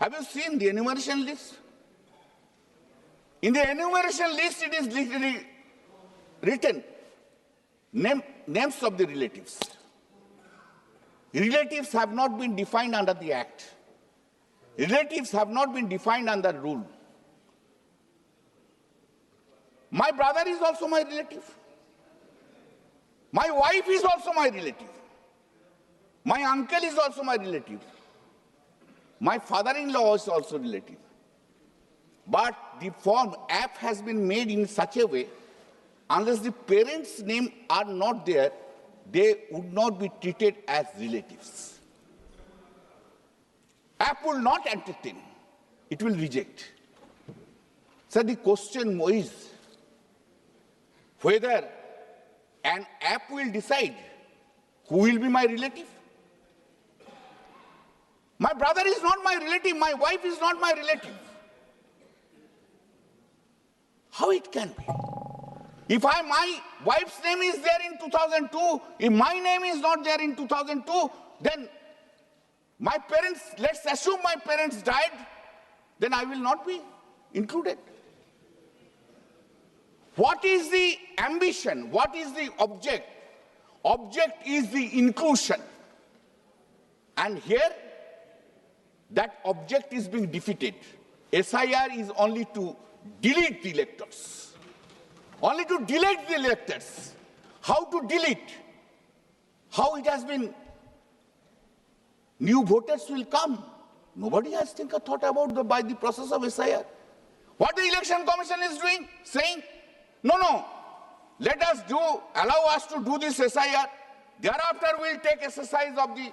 Have you seen the enumeration list? In the enumeration list, it is written names of the relatives. Relatives have not been defined under the Act. Relatives have not been defined under rule. My brother is also my relative. My wife is also my relative. My uncle is also my relative. My father-in-law is also relative. But the form app has been made in such a way, unless the parents' name are not there, they would not be treated as relatives. App will not entertain. It will reject. So the question is whether an app will decide who will be my relative. My brother is not my relative. My wife is not my relative. How it can be? If my wife's name is there in 2002, if my name is not there in 2002, then my parents, let's assume my parents died, then I will not be included. What is the ambition? What is the object? Object is the inclusion. And here, that object is being defeated. SIR is only to delete the electors. Only to delete the electors. How to delete? How it has been? New voters will come. Nobody has thought about by the process of SIR. What the Election Commission is doing? Saying, no, let us allow us to do this SIR. Thereafter, we'll take exercise of the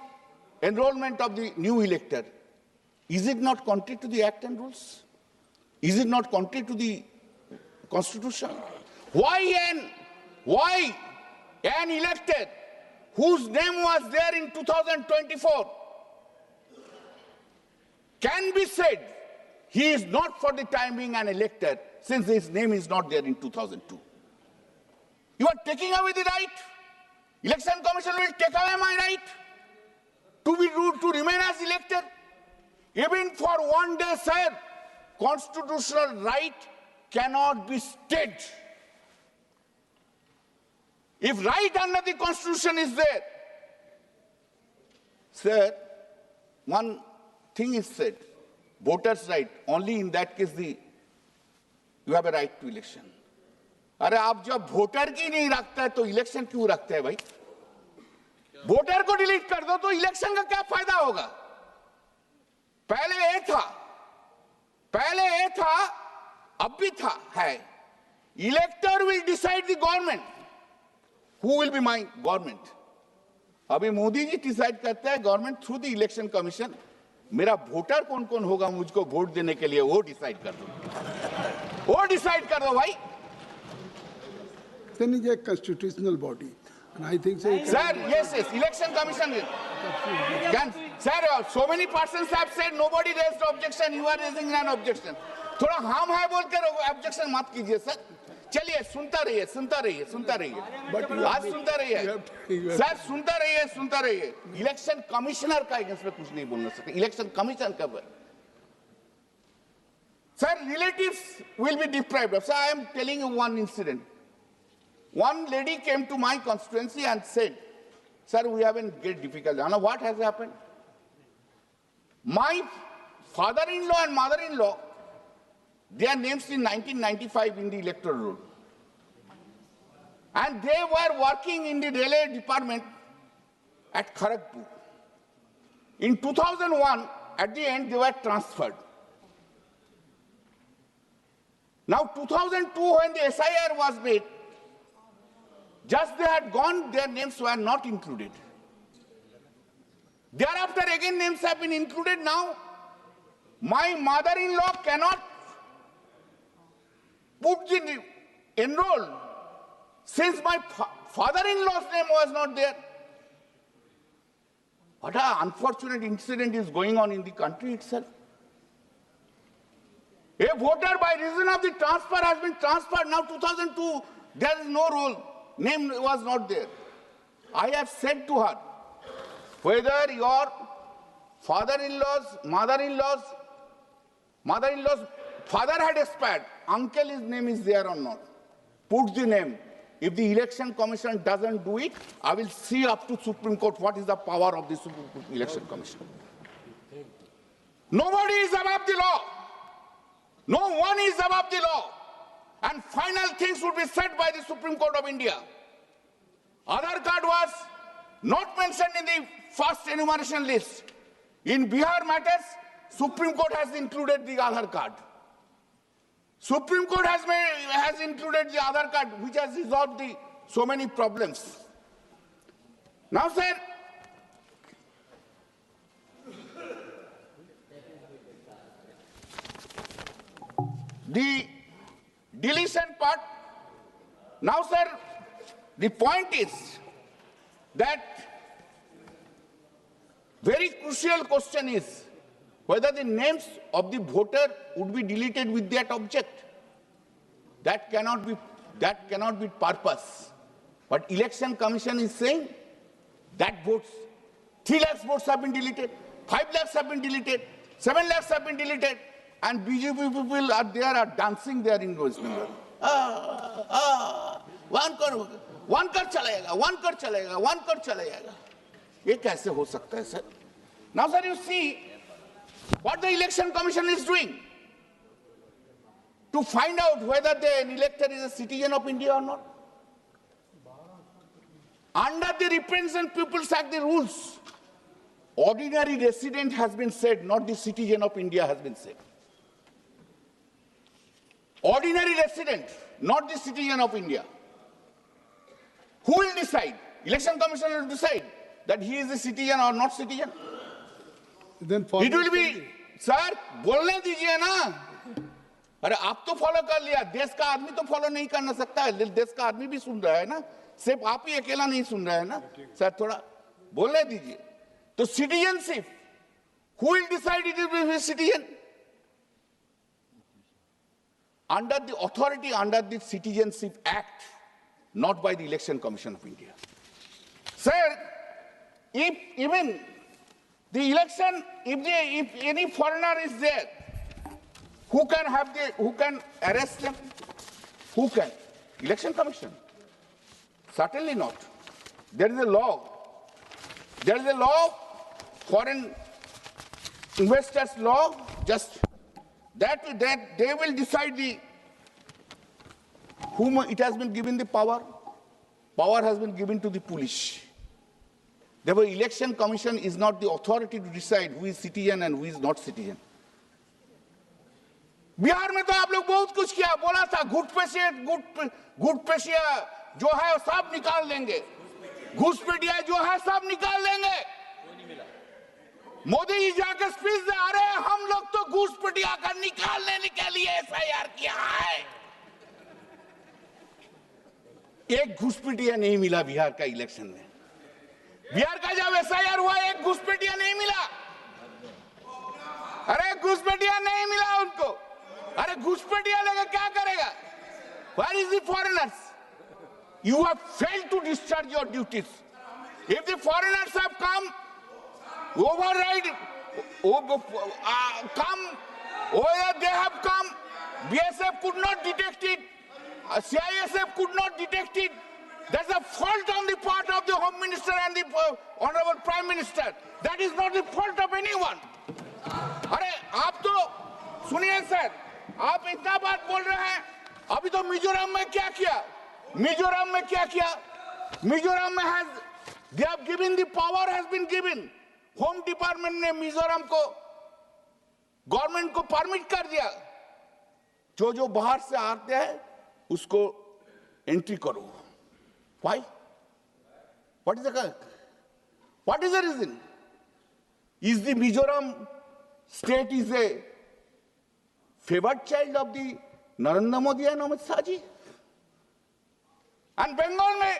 enrollment of the new elector. Is it not contrary to the Act and rules? Is it not contrary to the Constitution? Why an elected whose name was there in 2024 can be said he is not for the time being an elector since his name is not there in 2002? You are taking away the right. Election Commission will take away my right to remain as elector. Even for one day, sir, constitutional right cannot be stayed. If right under the Constitution is there, sir, one thing is said, voters' right, only in that case you have a right to election. अरे आप जब voter की नहीं रखता है तो election क्यों रखते हैं भाई? वोटर को डिलीट कर दो तो इलेक्शन का क्या फायदा होगा? पहले ये था, अब भी था, है. Elector will decide the government. Who will be my government? अभी मोदी जी डिसाइड करते हैं government through the election commission. मेरा वोटर कौन कौन होगा मुझको वोट देने के लिए वो डिसाइड कर दो. वो डिसाइड कर दो भाई. Then is a constitutional body. And I think so. Sir, yes, election commission. Sir, so many persons have said nobody raised objection. You are raising an objection. थोड़ा हम है बोल कर objection मत कीजिए सर. चलिए सुनता रहिए. आज सुनता रहिए. सर सुनता रहिए. इलेक्शन कमिश्नर का अगेंस्ट में कुछ नहीं बोलना सकते. इलेक्शन कमीशन का Sir, relatives will be deprived. Sir, I am telling you one incident. One lady came to my constituency and said, sir, we have a great difficulty. I know what has happened. My father-in-law and mother-in-law, their names in 1995 in the electoral roll. And they were working in the railway department at Kharagpur. In 2001, at the end, they were transferred. Now, 2002, when the SIR was made, just they had gone, their names were not included. Thereafter, again, names have been included. Now, my mother-in-law cannot put the enroll since my father-in-law's name was not there. What an unfortunate incident is going on in the country itself. A voter, by reason of the transfer, has been transferred. Now, 2002, there is no role. Name was not there. I have said to her, whether your father-in-laws, mother-in-laws, Mother-in-law's father had expired. Uncle, his name is there or not? Put the name. If the election commission doesn't do it, I will see up to Supreme Court what is the power of the election commission. Nobody is above the law. No one is above the law. And final things would be said by the Supreme Court of India. Aadhaar card was not mentioned in the first enumeration list. In Bihar matters, Supreme Court has included the Aadhaar card. Supreme Court has included the Aadhaar card, which has resolved so many problems. Now, sir, the deletion part. Now, sir, the point is that very crucial question is whether the names of the voter would be deleted with that object. That cannot be purpose. But Election Commission is saying that votes, 3 lakhs votes have been deleted, 5 lakhs have been deleted, 7 lakhs have been deleted, and BJP people are there, are dancing there in West Bengal. One कर चलेगा, one कर चलेगा, one कर चलेगा. ये कैसे हो सकता है, sir? Now, sir, you see what the Election Commission is doing to find out whether the elector is a citizen of India or not. Under the Representative People's Act, the rules, ordinary resident has been said, not the citizen of India has been said. Ordinary resident, not the citizen of India. Who will decide? Election Commission will decide that he is a citizen or not citizen. Then it will be, sir, बोलने दीजिए ना. अरे आप तो follow कर लिया, देश का आदमी तो फॉलो नहीं करना सकता है, देश का आदमी भी सुन रहा है ना, सिर्फ आप ही अकेला नहीं सुन रहा है ना, सर थोड़ा बोलने दीजिए. तो citizenship, who will decide it will be a citizen? Under the authority under the Citizenship Act, not by the Election Commission of India. Sir, if even the election, if any foreigner is there, who can arrest them? Who can? Election Commission? Certainly not. There is a law. There is a law, foreign investors law, just that they will decide whom it has been given the power. Power has been given to the police. Therefore, Election Commission is not the authority to decide who is citizen and who is not citizen. Bihar में तो आप लोग बहुत कुछ किया, बोला था घुसपैठिया जो है सब निकाल देंगे, घुसपैठिया जो है सब निकाल देंगे. मोदी जी जाकर स्पीच दे आ रहे हैं, हम लोग तो घुसपैठिया का निकालने के लिए एफआईआर किया है. एक घुसपैठिया नहीं मिला बिहार का इलेक्शन में. बिहार का जब एफआईआर हुआ, एक घुसपैठिया नहीं मिला. अरे घुसपैठिया नहीं मिला उनको. अरे घुसपैठिया लेकर क्या करेगा? Where is the foreigners? You have failed to discharge your duties. If the foreigners have come, override, whether they have come, BSF could not detect it, CISF could not detect it. That's a fault on the part of the Home Minister and the Honorable Prime Minister. That is not the fault of anyone. अरे आप तो सुनिए sir, आप इतना बात बोल रहे हैं, अभी तो मिजोरम में क्या किया? मिजोरम में क्या किया? मिजोरम में they have given, the power has been given. Home department ने मिजोरम को, गवर्नमेंट को परमिट कर दिया, जो बाहर से आते हैं उसको एंट्री करो. Why? What is the reason? Is the Mizoram state is a favored child of the Narendra Modi and Amit Shah ji? And Bengal mein,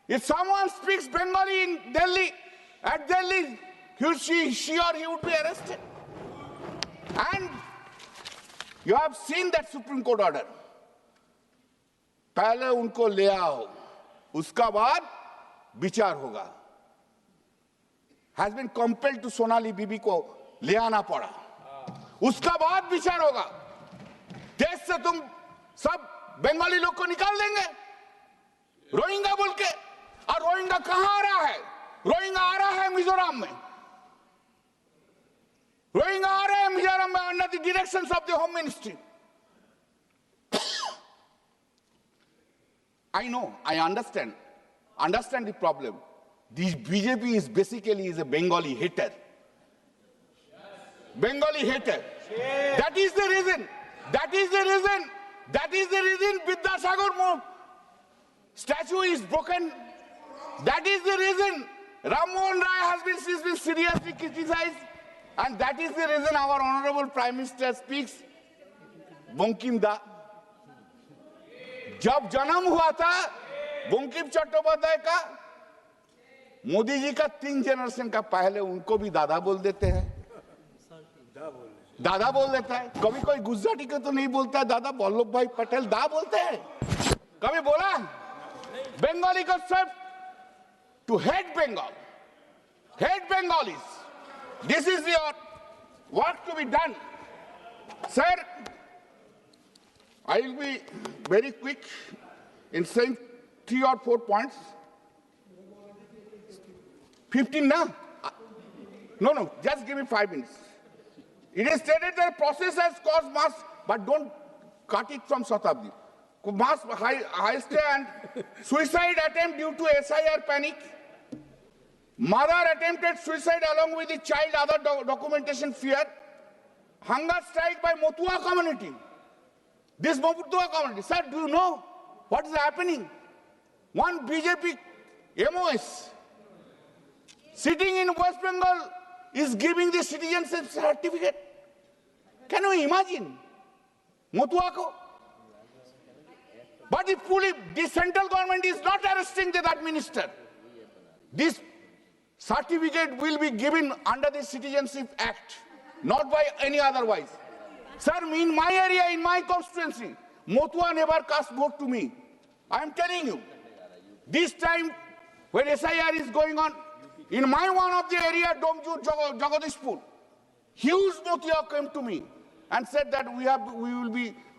if someone speaks Bengali in Delhi, at Delhi, she or he would be arrested. And you have seen that Supreme Court order. पहले उनको ले आओ, उसका बाद विचार होगा. Has been compelled to Sonali Bibi को ले आना पड़ा. उसका बाद विचार होगा। देश से तुम सब बंगाली लोग को निकाल देंगे रोहिंग्या बोल के। और रोहिंग्या कहां आ रहा है? रोहिंग्या आ रहा है मिजोरम में। रोहिंग्या आ रहे हैं मिजोरम में under the directions of the home ministry. I know, I understand the problem. The BJP is basically a Bengali hater. Bengali hater. That is the reason. That is the reason. That is the reason Vidyasagar statue is broken. That is the reason Ram Mohan Rai has been seriously criticized. And that is the reason our Honorable Prime Minister speaks Bankim Da. जब जन्म हुआ था बंकिम चट्टोपाध्याय का, मोदी जी का 3 generation का पहले उनको भी दादा बोल देते हैं। दादा बोल देता है। कभी कोई गुजराती को तो नहीं बोलता है दादा, वल्लभ भाई पटेल दा बोलते हैं। कभी बोला बंगाली को सिर्फ to hate Bengal, hate Bengalis. This is your work to be done sir. I will be very quick in saying 3 or 4 points. 15 now? No, just give me 5 minutes. It is stated that the process has caused mass, but don't cut it from Shatabdi. Mass heist and suicide attempt due to SIR panic. Mother attempted suicide along with the child, other documentation fear. Hunger strike by Motua community. This Motua community, sir, do you know what is happening? One BJP MOS sitting in West Bengal is giving the citizenship certificate. Can you imagine? Motua ko? But the central government is not arresting that minister. This certificate will be given under the Citizenship Act, not by any otherwise. Sir, in my area, in my constituency, Motua never cast vote to me. I am telling you. This time, when SIR is going on, in my one of the area, Domju Jagadishpur, huge Motua came to me and said that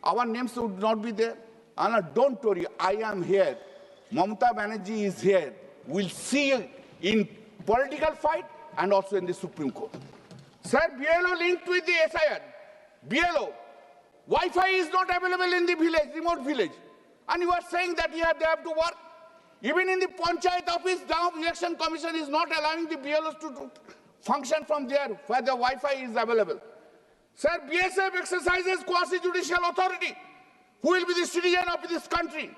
our names would not be there. And don't worry, I am here. Mamata Banerjee is here. We'll see you in political fight and also in the Supreme Court. Sir, BLO linked with the SIR. BLO, Wi-Fi is not available in the village, remote village. And you are saying that they have to work. Even in the Panchayat office, now Election Commission is not allowing the BLOs to function from there where the Wi-Fi is available. Sir, BSF exercises quasi-judicial authority. Who will be the citizen of this country?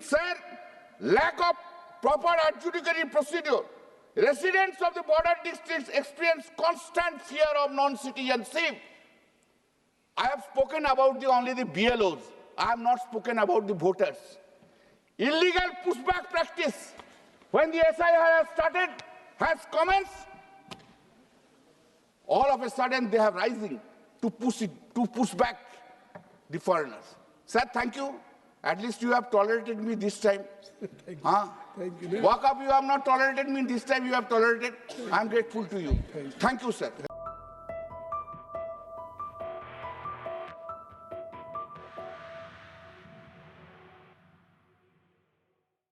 Sir, lack of proper adjudicatory procedure. Residents of the border districts experience constant fear of non-citizenship. I have spoken about only the BLOs. I have not spoken about the voters. Illegal pushback practice. When the SIR has commenced, all of a sudden they have rising to push back the foreigners. Sir, thank you. At least you have tolerated me this time. Thank you. Walk up, you have not tolerated me this time, you have tolerated. I am grateful to you. Thank you, sir.